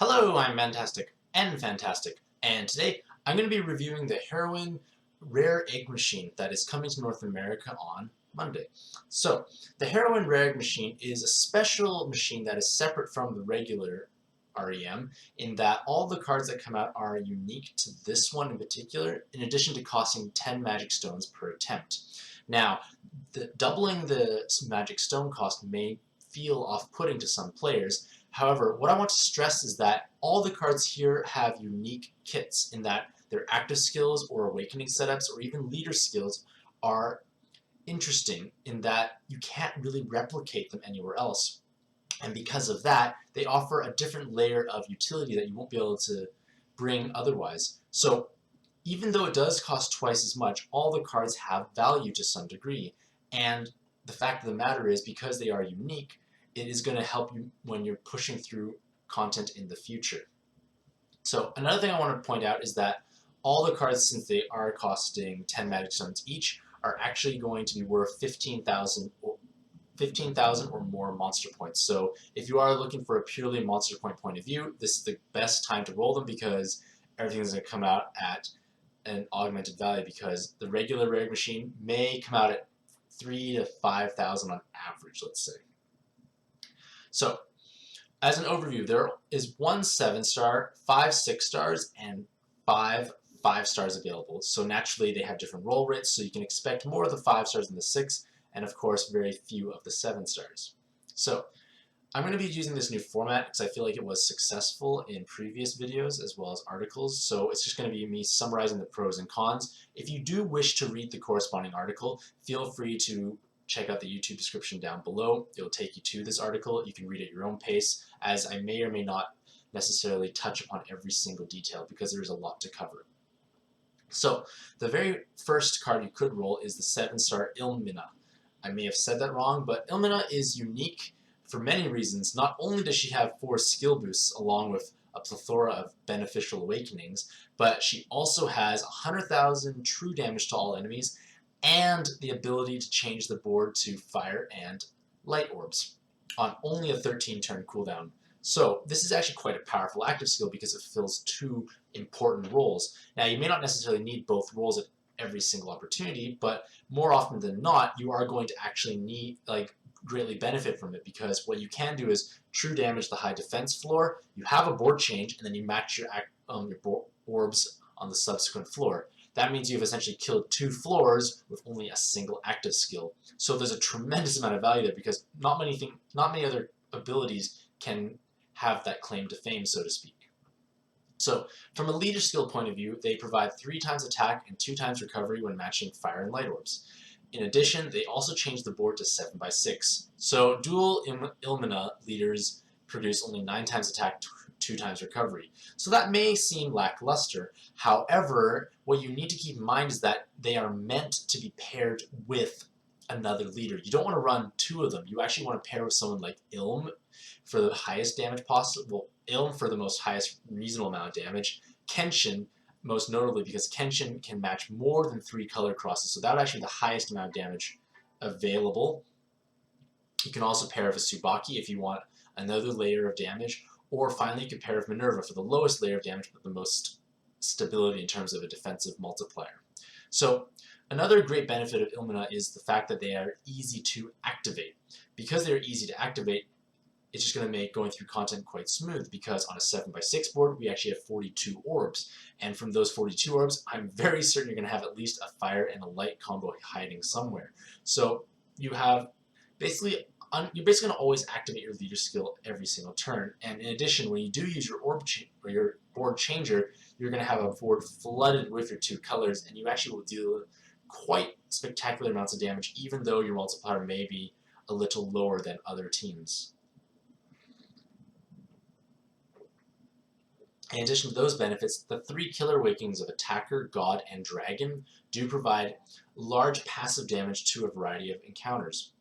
Hello, I'm Mantastic and Fantastic, and today I'm going to be reviewing the Heroine Rare Egg Machine that is coming to North America on Monday. So, the Heroine Rare Egg Machine is a special machine that is separate from the regular REM in that all the cards that come out are unique to this one in particular, in addition to costing 10 magic stones per attempt. Now, doubling the magic stone cost may feel off-putting to some players. However, what I want to stress is that all the cards here have unique kits in that their active skills or awakening setups or even leader skills are interesting in that you can't really replicate them anywhere else. And because of that, they offer a different layer of utility that you won't be able to bring otherwise. So even though it does cost twice as much, all the cards have value to some degree. And the fact of the matter is, because they are unique, it is going to help you when you're pushing through content in the future. So another thing I want to point out is that all the cards, since they are costing 10 magic stones each, are actually going to be worth 15,000 or more monster points. So if you are looking for a purely monster point of view, this is the best time to roll them because everything is going to come out at an augmented value, because the regular rare machine may come out at 3,000 to 5,000 on average, let's say. So, as an overview, there is one 7-star, 5 6-stars, and 5 5-stars available. So naturally, they have different roll rates, so you can expect more of the 5-stars than the 6, and of course, very few of the 7-stars. So, I'm going to be using this new format because I feel like it was successful in previous videos as well as articles, so it's just going to be me summarizing the pros and cons. If you do wish to read the corresponding article, feel free to check out the YouTube description down below. It'll take you to this article. You can read at your own pace, as I may or may not necessarily touch upon every single detail because there's a lot to cover. So, the very first card you could roll is the 7-star Ilmina. I may have said that wrong, but Ilmina is unique for many reasons. Not only does she have 4 skill boosts along with a plethora of beneficial awakenings, but she also has 100,000 true damage to all enemies and the ability to change the board to fire and light orbs on only a 13-turn cooldown. So this is actually quite a powerful active skill because it fills 2 important roles. Now you may not necessarily need both roles at every single opportunity, but more often than not, you are going to actually need, greatly benefit from it, because what you can do is true damage the high defense floor, you have a board change, and then you match your orbs on the subsequent floor. That means you've essentially killed 2 floors with only a single active skill. So there's a tremendous amount of value there because not many other abilities can have that claim to fame, so to speak. So, from a leader skill point of view, they provide 3 times attack and 2 times recovery when matching fire and light orbs. In addition, they also change the board to 7x6. So, dual Ilmina leaders produce only 9 times attack, 2 times recovery. So that may seem lackluster. However, what you need to keep in mind is that they are meant to be paired with another leader. You don't want to run 2 of them. You actually want to pair with someone like Ilm for the highest damage possible, Ilm for the most highest reasonable amount of damage, Kenshin most notably because Kenshin can match more than 3 color crosses, so that would actually be the highest amount of damage available. You can also pair with a Tsubaki if you want another layer of damage, or finally you can pair with Minerva for the lowest layer of damage but the most stability in terms of a defensive multiplier. So another great benefit of Ilmina is the fact that they are easy to activate. Because they're easy to activate, it's just going to make going through content quite smooth, because on a 7x6 board we actually have 42 orbs, and from those 42 orbs I'm very certain you're going to have at least a fire and a light combo hiding somewhere. So you're basically going to always activate your leader skill every single turn, and in addition, when you do use your your board changer, you're going to have a board flooded with your 2 colors, and you actually will deal quite spectacular amounts of damage even though your multiplier may be a little lower than other teams. In addition to those benefits, the 3 killer awakenings of Attacker, God, and Dragon do provide large passive damage to a variety of encounters.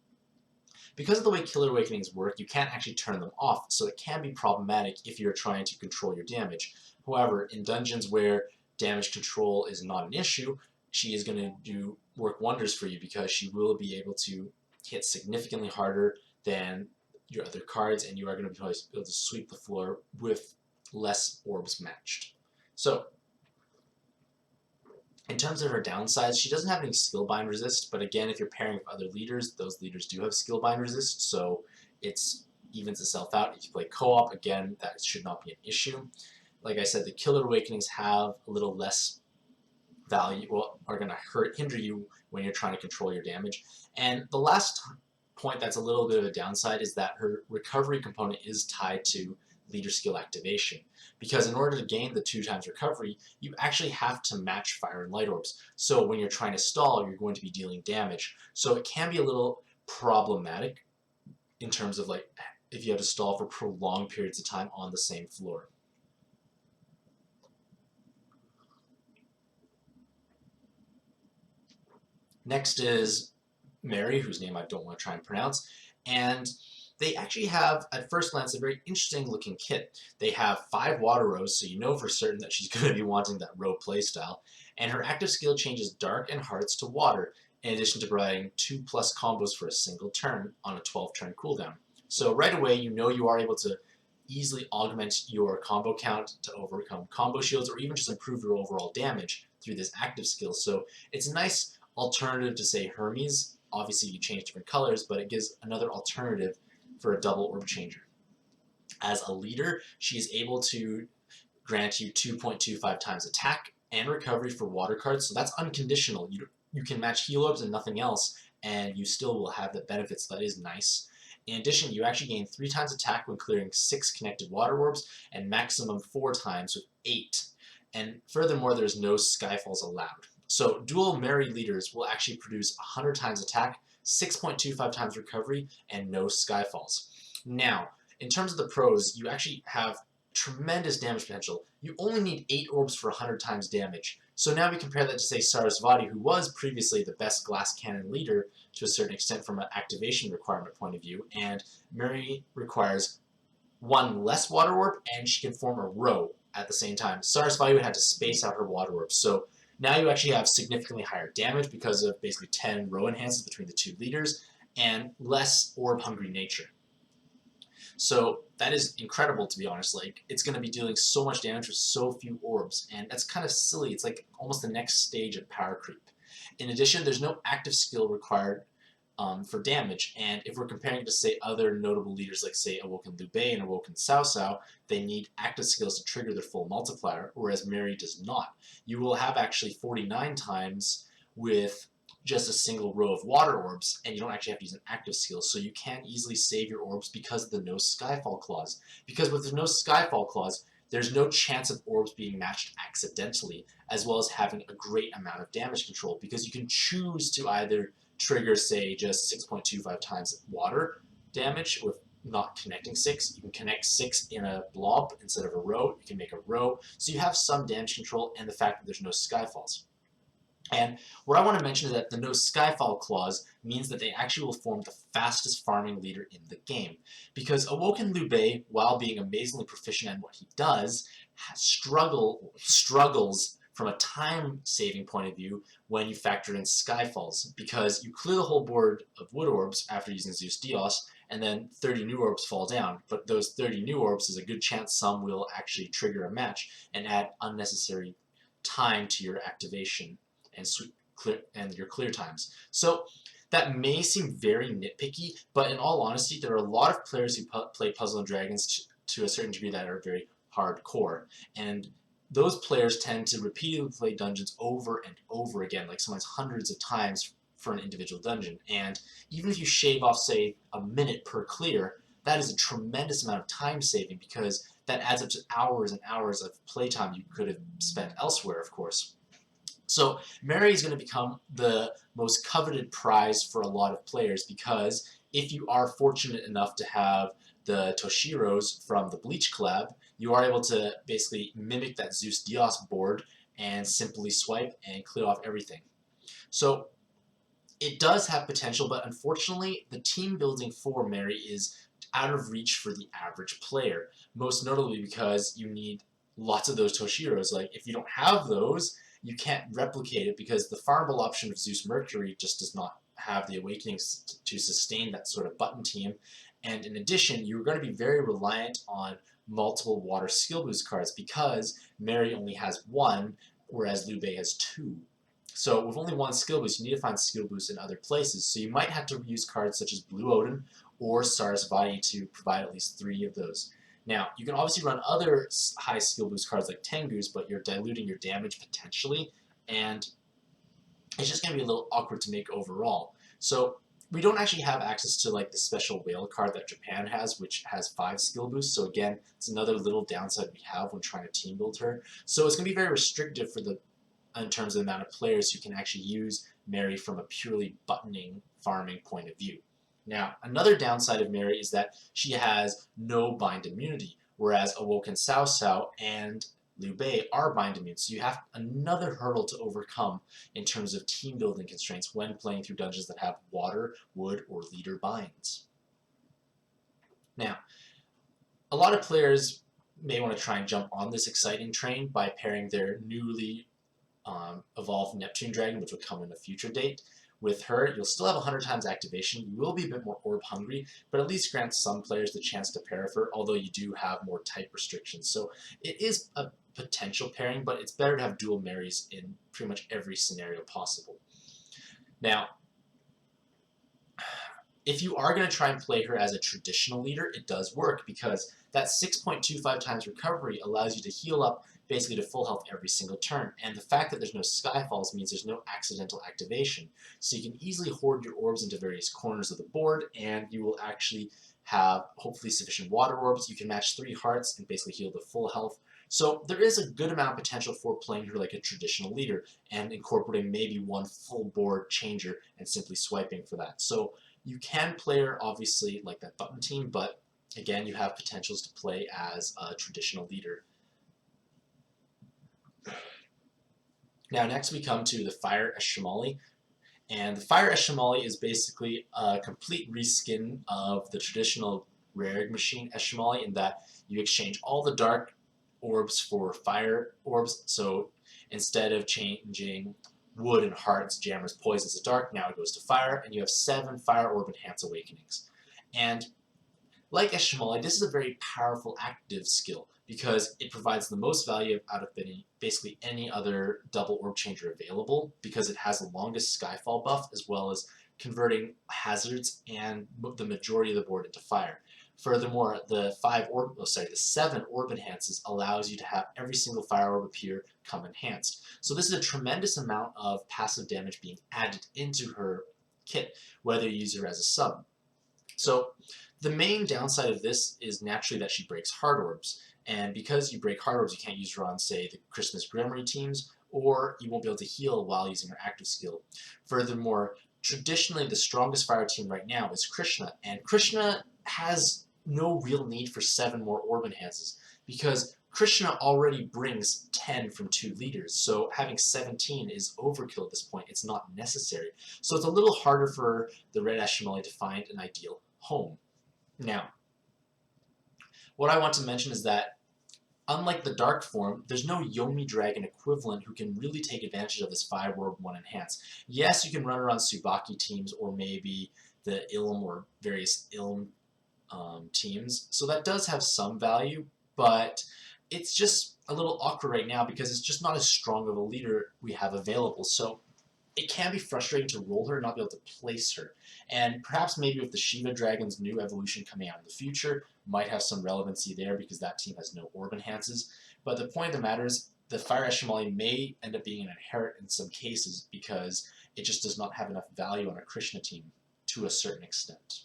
Because of the way killer awakenings work, you can't actually turn them off, so it can be problematic if you're trying to control your damage. However, in dungeons where damage control is not an issue, she is going to work wonders for you, because she will be able to hit significantly harder than your other cards, and you are going to be able to sweep the floor with less orbs matched. So in terms of her downsides, she doesn't have any skill bind resist, but again, if you're pairing with other leaders, those leaders do have skill bind resist, so it's evens itself out. If you play co-op, again, that should not be an issue. Like I said, the Killer Awakenings have a little less value, well, are going to hinder you when you're trying to control your damage. And the last point that's a little bit of a downside is that her recovery component is tied to leader skill activation, because in order to gain the 2x recovery, you actually have to match fire and light orbs. So when you're trying to stall, you're going to be dealing damage. So it can be a little problematic in terms of like if you have to stall for prolonged periods of time on the same floor. Next is Mary, whose name I don't want to try and pronounce, and they actually have, at first glance, a very interesting looking kit. They have 5 water rows, so you know for certain that she's going to be wanting that row playstyle, and her active skill changes dark and hearts to water, in addition to providing 2+ combos for a single turn on a 12-turn cooldown. So right away, you know you are able to easily augment your combo count to overcome combo shields, or even just improve your overall damage through this active skill. So it's a nice alternative to, say, Hermes. Obviously, you change different colors, but it gives another alternative for a double orb changer. As a leader, she is able to grant you 2.25 times attack and recovery for water cards, so that's unconditional. You can match heal orbs and nothing else, and you still will have the benefits. That is nice. In addition, you actually gain 3 times attack when clearing 6 connected water orbs, and maximum 4 times with 8. And furthermore, there's no Skyfalls allowed. So dual Mary leaders will actually produce 100 times attack, 6.25 times recovery, and no Skyfalls. Now, in terms of the pros, you actually have tremendous damage potential. You only need 8 orbs for 100 times damage. So now we compare that to, say, Sarasvati, who was previously the best glass cannon leader to a certain extent from an activation requirement point of view, and Mary requires 1 less water orb, and she can form a row at the same time. Sarasvati would have to space out her water orbs. So now you actually have significantly higher damage because of basically 10 row enhances between the 2 leaders, and less orb-hungry nature. So that is incredible, to be honest. Like, it's going to be dealing so much damage with so few orbs, and that's kind of silly. It's like almost the next stage of power creep. In addition, there's no active skill required for damage, and if we're comparing it to, say, other notable leaders like, say, Awoken Liu Bei and Awoken Cao Cao, they need active skills to trigger their full multiplier, whereas Mary does not. You will have actually 49 times with just a single row of water orbs, and you don't actually have to use an active skill, so you can easily save your orbs because of the no Skyfall clause. Because with the no Skyfall clause, there's no chance of orbs being matched accidentally, as well as having a great amount of damage control, because you can choose to either trigger, say, just 6.25 times water damage with not connecting 6. You can connect 6 in a blob instead of a row. You can make a row. So you have some damage control, and the fact that there's no Skyfalls. And what I want to mention is that the no Skyfall clause means that they actually will form the fastest farming leader in the game. Because Awoken Liu Bei, while being amazingly proficient at what he does, struggles from a time-saving point of view when you factor in Skyfalls. Because you clear the whole board of wood orbs after using Zeus Dios, and then 30 new orbs fall down. But those 30 new orbs, is a good chance some will actually trigger a match and add unnecessary time to your activation and your clear times. So that may seem very nitpicky, but in all honesty, there are a lot of players who play Puzzle & Dragons to a certain degree that are very hardcore, and those players tend to repeatedly play dungeons over and over again, like sometimes hundreds of times for an individual dungeon. And even if you shave off, say, a minute per clear, that is a tremendous amount of time saving, because that adds up to hours and hours of playtime you could have spent elsewhere, of course. So Mary is going to become the most coveted prize for a lot of players, because if you are fortunate enough to have the Toshiros from the Bleach collab, you are able to basically mimic that Zeus Dios board and simply swipe and clear off everything. So it does have potential, but unfortunately the team building for Mary is out of reach for the average player, most notably because you need lots of those Toshiros. Like, if you don't have those, you can't replicate it, because the farmable option of Zeus Mercury just does not have the awakenings to sustain that sort of button team. And in addition, you're going to be very reliant on multiple water skill boost cards because Mary only has one, whereas Liu Bei has two. So with only one skill boost, you need to find skill boosts in other places. So you might have to use cards such as Blue Odin or Sarasvati to provide at least 3 of those. Now, you can obviously run other high skill boost cards like Tengus, but you're diluting your damage potentially, and it's just going to be a little awkward to make overall. So we don't actually have access to like the special whale card that Japan has, which has 5 skill boosts. So again, it's another little downside we have when trying to team build her. So it's going to be very restrictive for the in terms of the amount of players who can actually use Mary from a purely buttoning farming point of view. Now, another downside of Mary is that she has no bind immunity, whereas Awoken Cao Cao and Liu Bei are bind immune, so you have another hurdle to overcome in terms of team building constraints when playing through dungeons that have water, wood, or leader binds. Now, a lot of players may want to try and jump on this exciting train by pairing their newly evolved Neptune Dragon, which will come in a future date. With her, you'll still have 100 times activation. You will be a bit more orb hungry, but at least grants some players the chance to pair with her, although you do have more type restrictions. So it is a potential pairing, but it's better to have dual Marys in pretty much every scenario possible. Now, if you are going to try and play her as a traditional leader, it does work because that 6.25 times recovery allows you to heal up basically to full health every single turn. And the fact that there's no Skyfalls means there's no accidental activation. So you can easily hoard your orbs into various corners of the board, and you will actually have hopefully sufficient water orbs. You can match 3 hearts and basically heal to full health. So there is a good amount of potential for playing her like a traditional leader and incorporating maybe one full board changer and simply swiping for that. So you can play her obviously like that button team, but again, you have potentials to play as a traditional leader. Now next we come to the Fire Eshimali, and the Fire Eshimali is basically a complete reskin of the traditional Rare Egg Machine Eshimali in that you exchange all the dark orbs for fire orbs. So instead of changing wood and hearts, jammers, poisons to dark, now it goes to fire, and you have 7 fire orb enhance awakenings. And like Eshimali, this is a very powerful active skill because it provides the most value out of basically any other double orb changer available because it has the longest Skyfall buff as well as converting hazards and the majority of the board into fire. Furthermore, the 7 orb enhances allows you to have every single fire orb appear come enhanced. So this is a tremendous amount of passive damage being added into her kit, whether you use her as a sub. So the main downside of this is naturally that she breaks hard orbs, and because you break hard orbs, you can't use her on, say, the Christmas Grammary teams, or you won't be able to heal while using her active skill. Furthermore, traditionally the strongest fire team right now is Krishna, and Krishna has no real need for 7 more orb enhances because Krishna already brings 10 from 2 leaders, so having 17 is overkill at this point. It's not necessary. So it's a little harder for the Red Eshimali to find an ideal home. Now, what I want to mention is that unlike the dark form, there's no Yomi Dragon equivalent who can really take advantage of this 5 orb 1 enhance. Yes, you can run her on Tsubaki teams or maybe the Ilm or various Ilm teams, so that does have some value, but it's just a little awkward right now because it's just not as strong of a leader we have available. So it can be frustrating to roll her and not be able to place her. And perhaps maybe with the Shiva Dragon's new evolution coming out in the future, might have some relevancy there because that team has no orb enhances. But the point of the matter is the Fire Eshimali may end up being an inherit in some cases because it just does not have enough value on a Krishna team to a certain extent.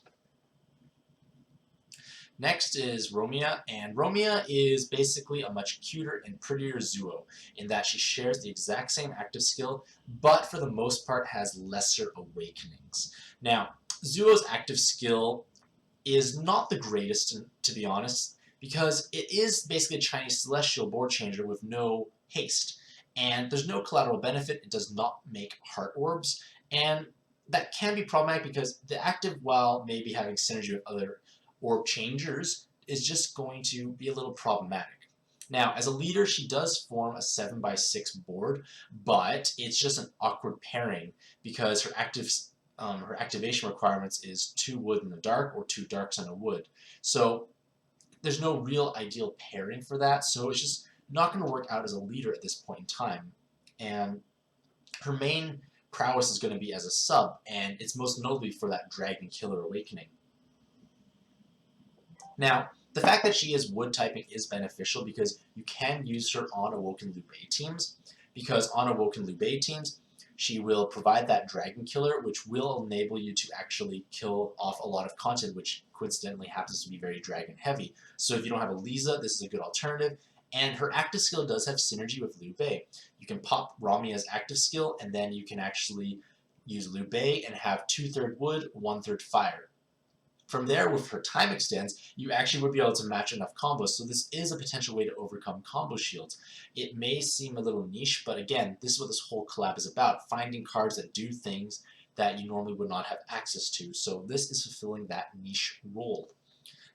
Next is Romina, and Romina is basically a much cuter and prettier Zuo in that she shares the exact same active skill, but for the most part has lesser awakenings. Now, Zuo's active skill is not the greatest, to be honest, because it is basically a Chinese celestial board changer with no haste, and there's no collateral benefit. It does not make heart orbs, and that can be problematic because the active, while maybe having synergy with other orb changers, is just going to be a little problematic. Now, as a leader, she does form a 7x6 board, but it's just an awkward pairing because her activation requirements is 2 wood in the dark or 2 darks on a wood. So there's no real ideal pairing for that, so it's just not going to work out as a leader at this point in time. And her main prowess is going to be as a sub, and it's most notably for that Dragon Killer Awakening. Now, the fact that she is wood typing is beneficial because you can use her on Awoken Lubei teams, because on Awoken Lubei teams, she will provide that Dragon Killer, which will enable you to actually kill off a lot of content, which coincidentally happens to be very dragon heavy. So if you don't have a Lisa, this is a good alternative. And her active skill does have synergy with Liu Bei. You can pop Romia's active skill, and then you can actually use Liu Bei and have 2/3 wood, 1/3 fire. From there, with her time extends, you actually would be able to match enough combos, so this is a potential way to overcome combo shields. It may seem a little niche, but again, this is what this whole collab is about, finding cards that do things that you normally would not have access to. So this is fulfilling that niche role.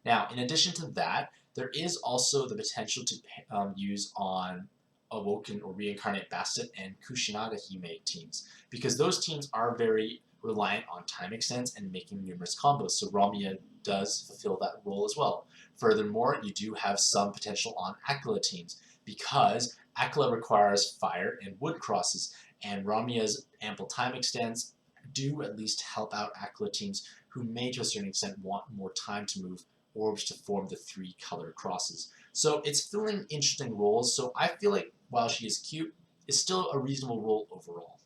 Now, in addition to that, there is also the potential to use on Awoken or Reincarnate Bastet and Kushinaga Hime teams, because those teams are very reliant on time extents and making numerous combos, so Romina does fulfill that role as well. Furthermore, you do have some potential on Aquila teams, because Aquila requires fire and wood crosses, and Romia's ample time extents do at least help out Aquila teams who may to a certain extent want more time to move orbs to form the 3 color crosses. So it's filling interesting roles, so I feel like while she is cute, it's still a reasonable role overall.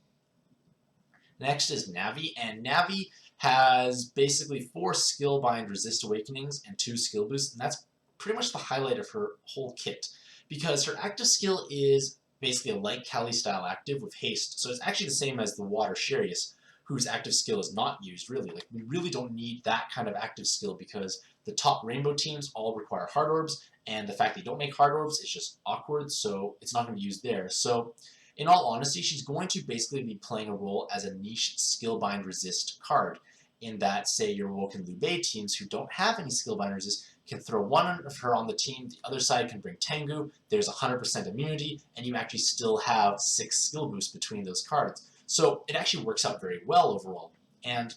Next is Navi, and Navi has basically 4 skill bind resist awakenings and 2 skill boosts, and that's pretty much the highlight of her whole kit, because her active skill is basically a light Kali style active with haste, so it's actually the same as the Water Sharius, whose active skill is not used really. Like, we really don't need that kind of active skill because the top rainbow teams all require hard orbs, and the fact they don't make hard orbs is just awkward, so it's not going to be used there. So in all honesty, she's going to basically be playing a role as a niche skill bind resist card, in that, say, your Awoken Lubei teams who don't have any skill bind resist can throw one of her on the team, the other side can bring Tengu, there's 100% immunity, and you actually still have 6 skill boosts between those cards. So it actually works out very well overall, and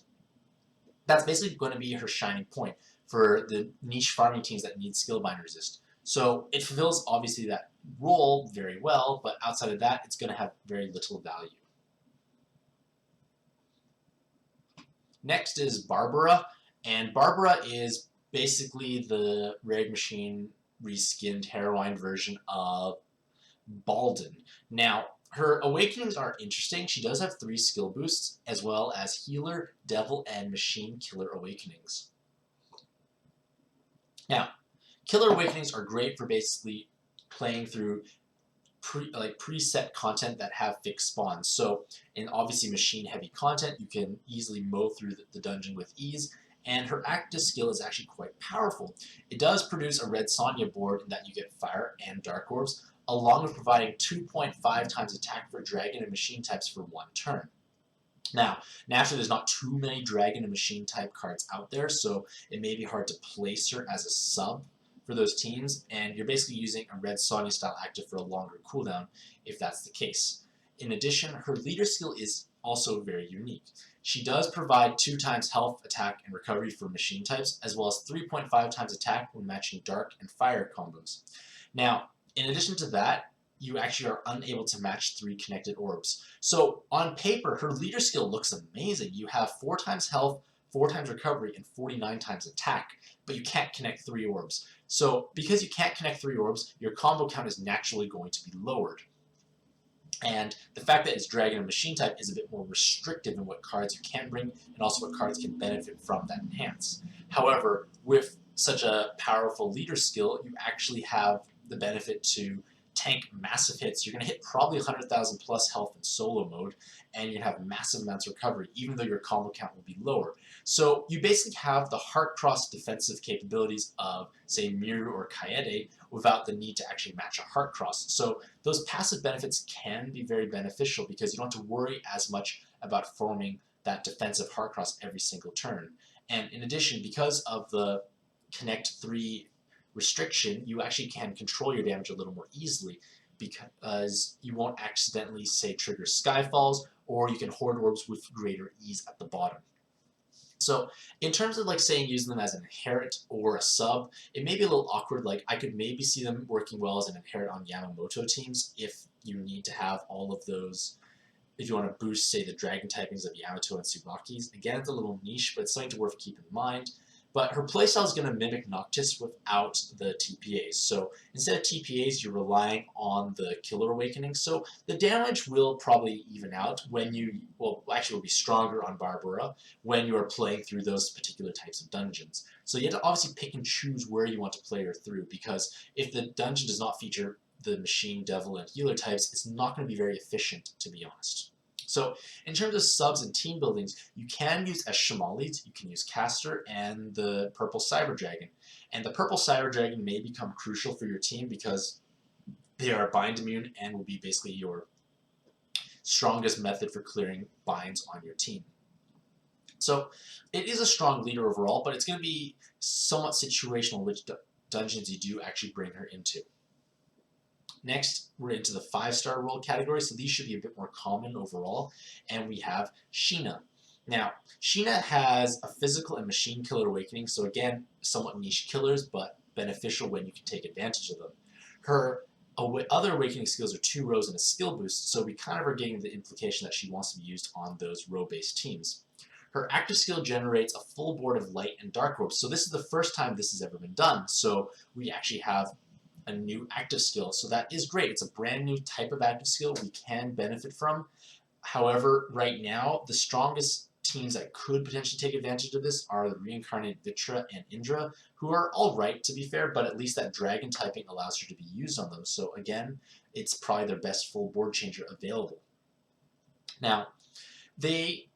that's basically going to be her shining point for the niche farming teams that need skill bind resist. So it fulfills obviously that role very well, but outside of that, it's going to have very little value. Next is Barbara, and Barbara is basically the Rare Egg Machine reskinned Heroine version of Balden. Now, her awakenings are interesting. She does have 3 skill boosts, as well as Healer, Devil, and Machine Killer awakenings. Now, Killer awakenings are great for basically playing through preset content that have fixed spawns. So in obviously machine heavy content, you can easily mow through the dungeon with ease, and her active skill is actually quite powerful. It does produce a Red Sonja board in that you get fire and dark orbs, along with providing 2.5 times attack for dragon and machine types for 1 turn. Now, naturally there's not too many dragon and machine type cards out there, so it may be hard to place her as a sub for those teams, and you're basically using a Red Sonja style active for a longer cooldown if that's the case. In addition, her leader skill is also very unique. She does provide 2 times health, attack, and recovery for machine types, as well as 3.5 times attack when matching dark and fire combos. Now, in addition to that, you actually are unable to match 3 connected orbs. So on paper, her leader skill looks amazing. You have 4 times health, 4 times recovery, and 49 times attack, but you can't connect 3 orbs. So because you can't connect 3 orbs, your combo count is naturally going to be lowered. And the fact that it's dragon and machine type is a bit more restrictive in what cards you can bring, and also what cards can benefit from that enhance. However, with such a powerful leader skill, you actually have the benefit to tank massive hits. You're going to hit probably 100,000 plus health in solo mode, and you're going to have massive amounts of recovery, even though your combo count will be lower. So you basically have the heart cross defensive capabilities of, say, Miru or Kaede without the need to actually match a heart cross. So those passive benefits can be very beneficial because you don't have to worry as much about forming that defensive heart cross every single turn. And in addition, because of the Connect 3 restriction, you actually can control your damage a little more easily because you won't accidentally, say, trigger Skyfalls, or you can hoard orbs with greater ease at the bottom. So in terms of like saying using them as an inherit or a sub, it may be a little awkward. Like I could maybe see them working well as an inherit on Yamamoto teams if you need to have all of those, if you want to boost, say, the dragon typings of Yamato and Tsubaki's. Again, it's a little niche, but it's something to worth keeping in mind. But her playstyle is going to mimic Noctis without the TPAs. So instead of TPAs, you're relying on the Killer Awakening. So the damage will probably even out when you, well, actually will be stronger on Barbara when you are playing through those particular types of dungeons. So you have to obviously pick and choose where you want to play her through, because if the dungeon does not feature the Machine, Devil, and Healer types, it's not going to be very efficient, to be honest. So in terms of subs and team buildings, you can use Eshamalis, you can use Caster, and the Purple Cyber Dragon. And the Purple Cyber Dragon may become crucial for your team because they are bind immune and will be basically your strongest method for clearing binds on your team. So it is a strong leader overall, but it's going to be somewhat situational which dungeons you do actually bring her into. Next, we're into the 5-star world category, so these should be a bit more common overall, and we have Sheena. Now, Sheena has a physical and machine killer awakening, so again, somewhat niche killers, but beneficial when you can take advantage of them. Her other awakening skills are 2 rows and a skill boost, so we kind of are getting the implication that she wants to be used on those row-based teams. Her active skill generates a full board of light and dark orbs, so this is the first time this has ever been done, so we actually have a new active skill, so that is great. It's a brand new type of active skill we can benefit from. However, right now, the strongest teams that could potentially take advantage of this are the reincarnated Vitra and Indra, who are alright to be fair, but at least that dragon typing allows her to be used on them. So again, it's probably their best full board changer available. Now, they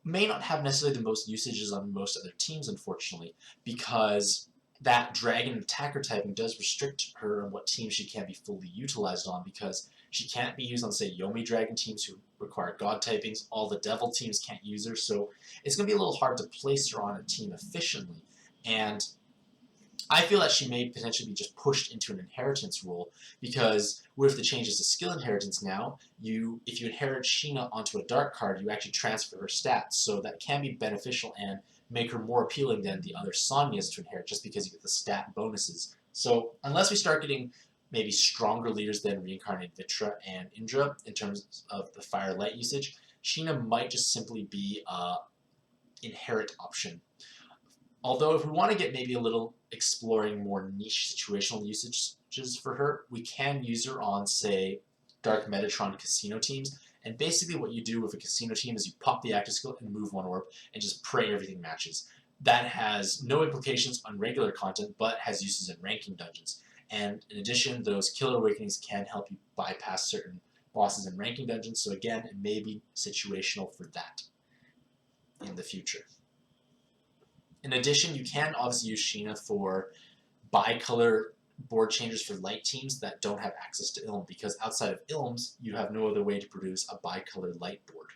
may not have necessarily the most usages on most other teams, unfortunately, because that dragon attacker typing does restrict her on what teams she can be fully utilized on, because she can't be used on, say, Yomi dragon teams who require god typings. All the devil teams can't use her, so it's going to be a little hard to place her on a team efficiently. And I feel that she may potentially be just pushed into an inheritance role, because with the changes to skill inheritance now, if you inherit Sheena onto a dark card, you actually transfer her stats, so that can be beneficial and make her more appealing than the other Sonyas to inherit, just because you get the stat bonuses. So unless we start getting maybe stronger leaders than reincarnated Vitra and Indra in terms of the fire light usage, Sheena might just simply be an inherit option. Although if we want to get maybe a little exploring more niche situational usages for her, we can use her on, say, Dark Metatron casino teams. And basically what you do with a casino team is you pop the active skill and move 1 orb and just pray everything matches. That has no implications on regular content, but has uses in ranking dungeons. And in addition, those killer awakenings can help you bypass certain bosses in ranking dungeons, so again, it may be situational for that in the future. In addition, you can obviously use Sheena for bi-color board changers for light teams that don't have access to Ilm, because outside of Ilms, you have no other way to produce a bi-color light board.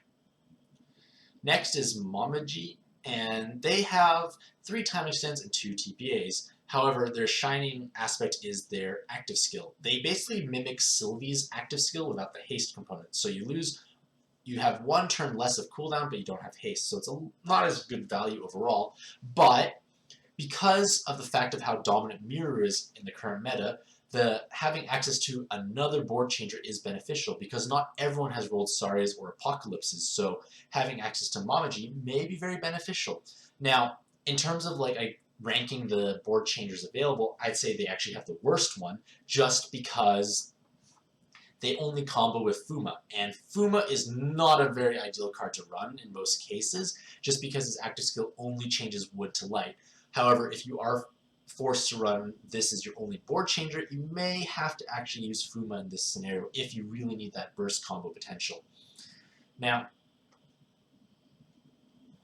Next is Momaji, and they have 3 time extends and 2 TPAs. However, their shining aspect is their active skill. They basically mimic Sylvie's active skill without the haste component. So you have 1 turn less of cooldown, but you don't have haste. So it's not as good value overall, but because of the fact of how dominant Mirror is in the current meta, having access to another board changer is beneficial, because not everyone has rolled Sarias or Apocalypses, so having access to Momaji may be very beneficial. Now, in terms of ranking the board changers available, I'd say they actually have the worst one, just because they only combo with Fuma, and Fuma is not a very ideal card to run in most cases, just because his active skill only changes wood to light. However, if you are forced to run this as your only board changer, you may have to actually use Fuma in this scenario if you really need that burst combo potential. Now,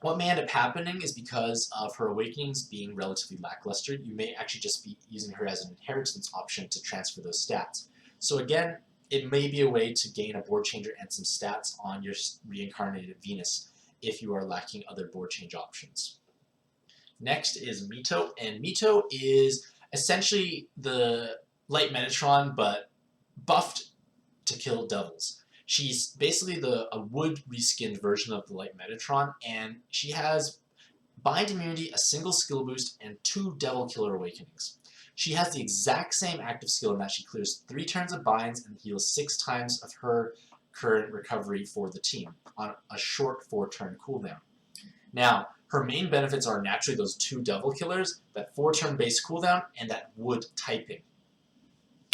what may end up happening is, because of her awakenings being relatively lackluster, you may actually just be using her as an inheritance option to transfer those stats. So again, it may be a way to gain a board changer and some stats on your reincarnated Venus if you are lacking other board change options. Next is Mito, and Mito is essentially the Light Metatron, but buffed to kill devils. She's basically a wood reskinned version of the Light Metatron, and she has Bind immunity, a single skill boost, and 2 Devil Killer awakenings. She has the exact same active skill in that she clears 3 turns of binds and heals 6 times of her current recovery for the team on a short 4-turn cooldown. Now, her main benefits are naturally those 2 Devil Killers, that 4-turn base cooldown, and that wood typing.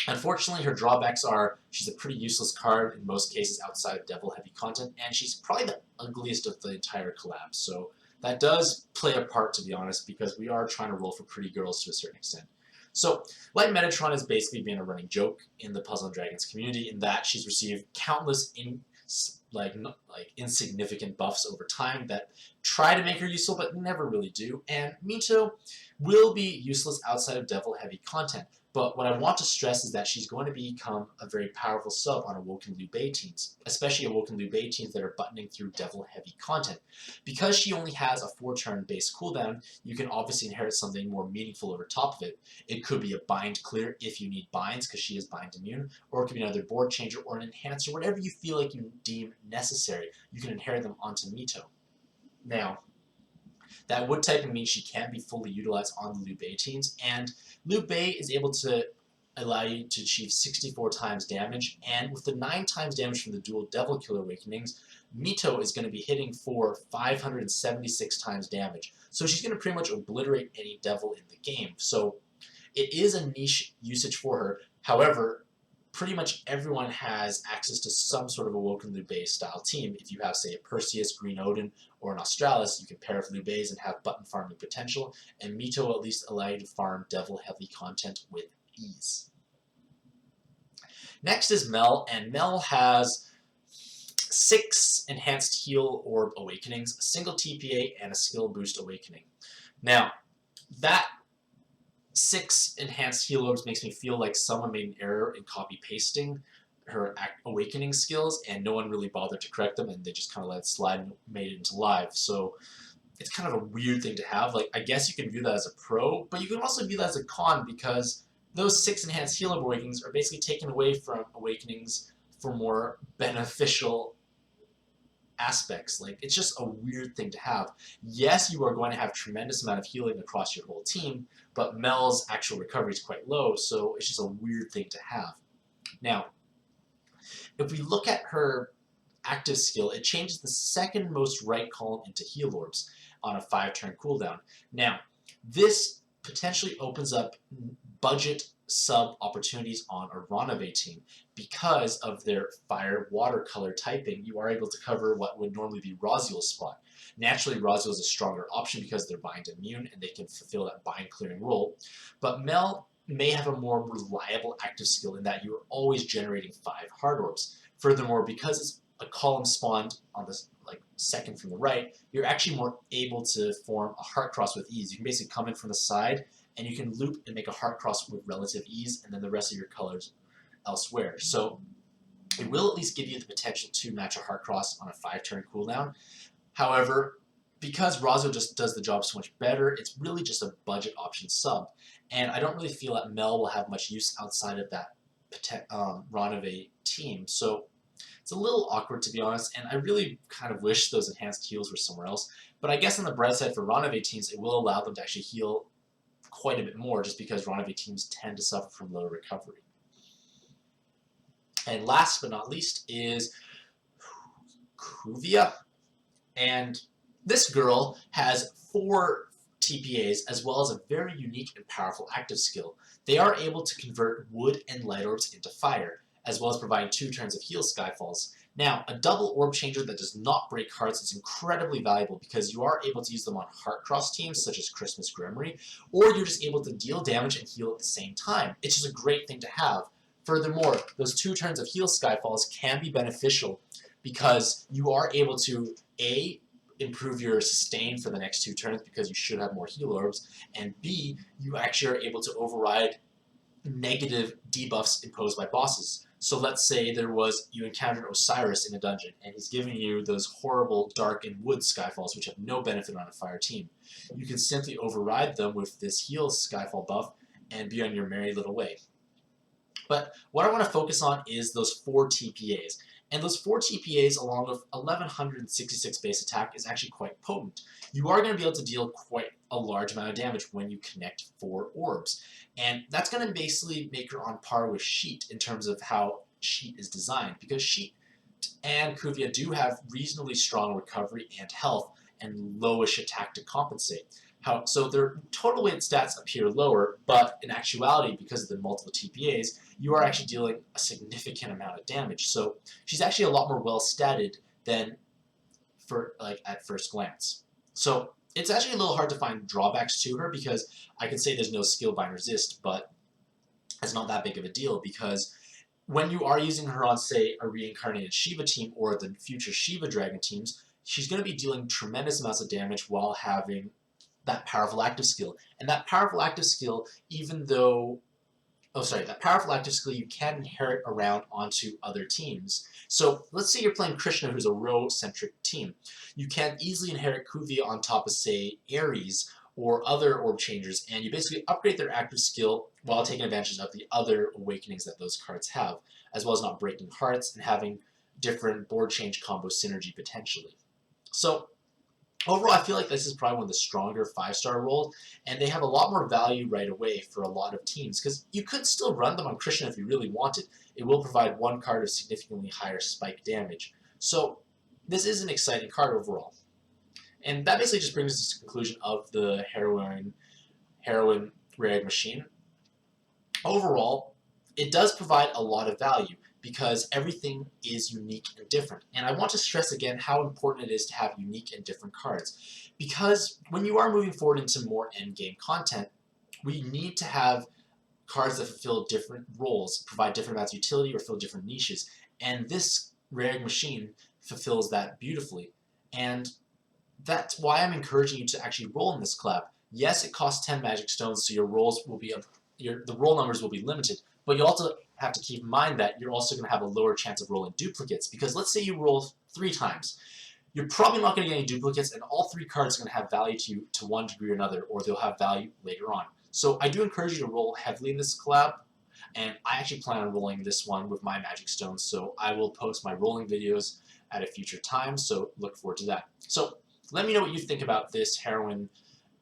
Unfortunately, her drawbacks are she's a pretty useless card in most cases outside of Devil heavy content, and she's probably the ugliest of the entire collab. So that does play a part, to be honest, because we are trying to roll for pretty girls to a certain extent. So, Light Metatron has basically been a running joke in the Puzzle & Dragons community in that she's received countless insignificant buffs over time that try to make her useful but never really do, and Mito will be useless outside of Devil heavy content. But what I want to stress is that she's going to become a very powerful sub on Awoken Liu Bei teams, especially Awoken Liu Bei teams that are buttoning through Devil heavy content. Because she only has a 4-turn base cooldown, you can obviously inherit something more meaningful over top of it. It could be a bind clear if you need binds because she is bind immune, or it could be another board changer or an enhancer, whatever you feel like you deem necessary. You can inherit them onto Mito. Now, that wood typing means she can be fully utilized on the Liu Bei teams, and Liu Bei is able to allow you to achieve 64 times damage, and with the 9 times damage from the dual Devil Killer Awakenings, Mito is going to be hitting for 576 times damage. So she's going to pretty much obliterate any devil in the game. So it is a niche usage for her. However, pretty much everyone has access to some sort of Awoken Liu Bei style team. If you have, say, a Perseus, Green Odin, or an Australis, you can pair with Liu Bei's and have button farming potential, and Mito will at least allow you to farm devil heavy content with ease. Next is Mel, and Mel has 6 enhanced heal orb awakenings, a single TPA, and a skill boost awakening. Now, that 6 enhanced heal orbs makes me feel like someone made an error in copy pasting her awakening skills and no one really bothered to correct them and they just kind of let it slide and made it into live. So it's kind of a weird thing to have. Like, I guess you can view that as a pro, but you can also view that as a con because those 6 enhanced heal orb awakenings are basically taken away from awakenings for more beneficial aspects. Like, it's just a weird thing to have. Yes, you are going to have tremendous amount of healing across your whole team, but Mel's actual recovery is quite low, so it's just a weird thing to have. Now, if we look at her active skill, it changes the second most right column into heal orbs on a 5-turn cooldown. Now, this potentially opens up budget sub opportunities on a Ronave team. Because of their fire watercolor typing, you are able to cover what would normally be Raziel's spot. Naturally, Raziel is a stronger option because they're bind immune and they can fulfill that bind clearing role. But Mel may have a more reliable active skill in that you are always generating 5 hard orbs. Furthermore, because it's a column spawned on this second from the right, you're actually more able to form a heart cross with ease. You can basically come in from the side and you can loop and make a heart cross with relative ease, and then the rest of your colors elsewhere. So it will at least give you the potential to match a heart cross on a 5-turn cooldown. However, because Raziel just does the job so much better, it's really just a budget option sub. And I don't really feel that Mel will have much use outside of that Ronave team. So it's a little awkward, to be honest, and I really kind of wish those enhanced heals were somewhere else. But I guess on the bright side for Ronave teams, it will allow them to actually heal quite a bit more just because Ronave teams tend to suffer from low recovery. And last but not least is Kuvia. And this girl has 4 TPAs as well as a very unique and powerful active skill. They are able to convert wood and light orbs into fire, as well as providing 2 turns of heal skyfalls. Now, a double orb changer that does not break hearts is incredibly valuable because you are able to use them on heart cross teams such as Christmas Grimoire, or you're just able to deal damage and heal at the same time. It's just a great thing to have. Furthermore, those 2 turns of heal skyfalls can be beneficial because you are able to A, improve your sustain for the next 2 turns because you should have more heal orbs, and B, you actually are able to override negative debuffs imposed by bosses. So let's say you encountered Osiris in a dungeon, and he's giving you those horrible dark and wood skyfalls which have no benefit on a fire team. You can simply override them with this heal skyfall buff and be on your merry little way. But what I want to focus on is those 4 TPAs. And those 4 TPAs along with 1166 base attack is actually quite potent. You are going to be able to deal quite a large amount of damage when you connect 4 orbs. And that's going to basically make her on par with Sheet in terms of how Sheet is designed, because Sheet and Kuvia do have reasonably strong recovery and health and lowish attack to compensate. So their total weight stats appear lower, but in actuality, because of the multiple TPAs, you are actually dealing a significant amount of damage. So she's actually a lot more well statted than at first glance. So it's actually a little hard to find drawbacks to her, because I could say there's no skill bind resist, but it's not that big of a deal, because when you are using her on, say, a reincarnated Shiva team or the future Shiva Dragon teams, she's going to be dealing tremendous amounts of damage while having that powerful active skill. And that powerful active skill, that powerful active skill you can inherit around onto other teams. So let's say you're playing Krishna, who's a row-centric team. You can easily inherit Kuvia on top of, say, Ares or other orb changers, and you basically upgrade their active skill while taking advantage of the other awakenings that those cards have, as well as not breaking hearts and having different board change combo synergy potentially. So overall, I feel like this is probably one of the stronger 5-star roles, and they have a lot more value right away for a lot of teams, because you could still run them on Krishna if you really wanted. It will provide one card of significantly higher spike damage. So this is an exciting card overall. And that basically just brings us to the conclusion of the Heroine Rare Egg Machine. Overall, it does provide a lot of value, because everything is unique and different. And I want to stress again how important it is to have unique and different cards, because when you are moving forward into more endgame content, we need to have cards that fulfill different roles, provide different amounts of utility, or fill different niches. And this Rare Egg Machine fulfills that beautifully. And that's why I'm encouraging you to actually roll in this collab. Yes, it costs 10 magic stones, so your rolls will be the roll numbers will be limited, but you also have to keep in mind that you're also going to have a lower chance of rolling duplicates, because let's say you roll 3 times. You're probably not going to get any duplicates, and all 3 cards are going to have value to you to one degree or another, or they'll have value later on. So I do encourage you to roll heavily in this collab, and I actually plan on rolling this one with my magic stones, so I will post my rolling videos at a future time, so look forward to that. So let me know what you think about this Heroine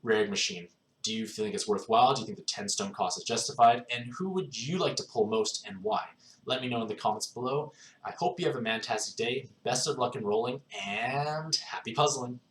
Rare Egg Machine. Do you think it's worthwhile? Do you think the 10 stone cost is justified? And who would you like to pull most and why? Let me know in the comments below. I hope you have a fantastic day. Best of luck in rolling, and happy puzzling!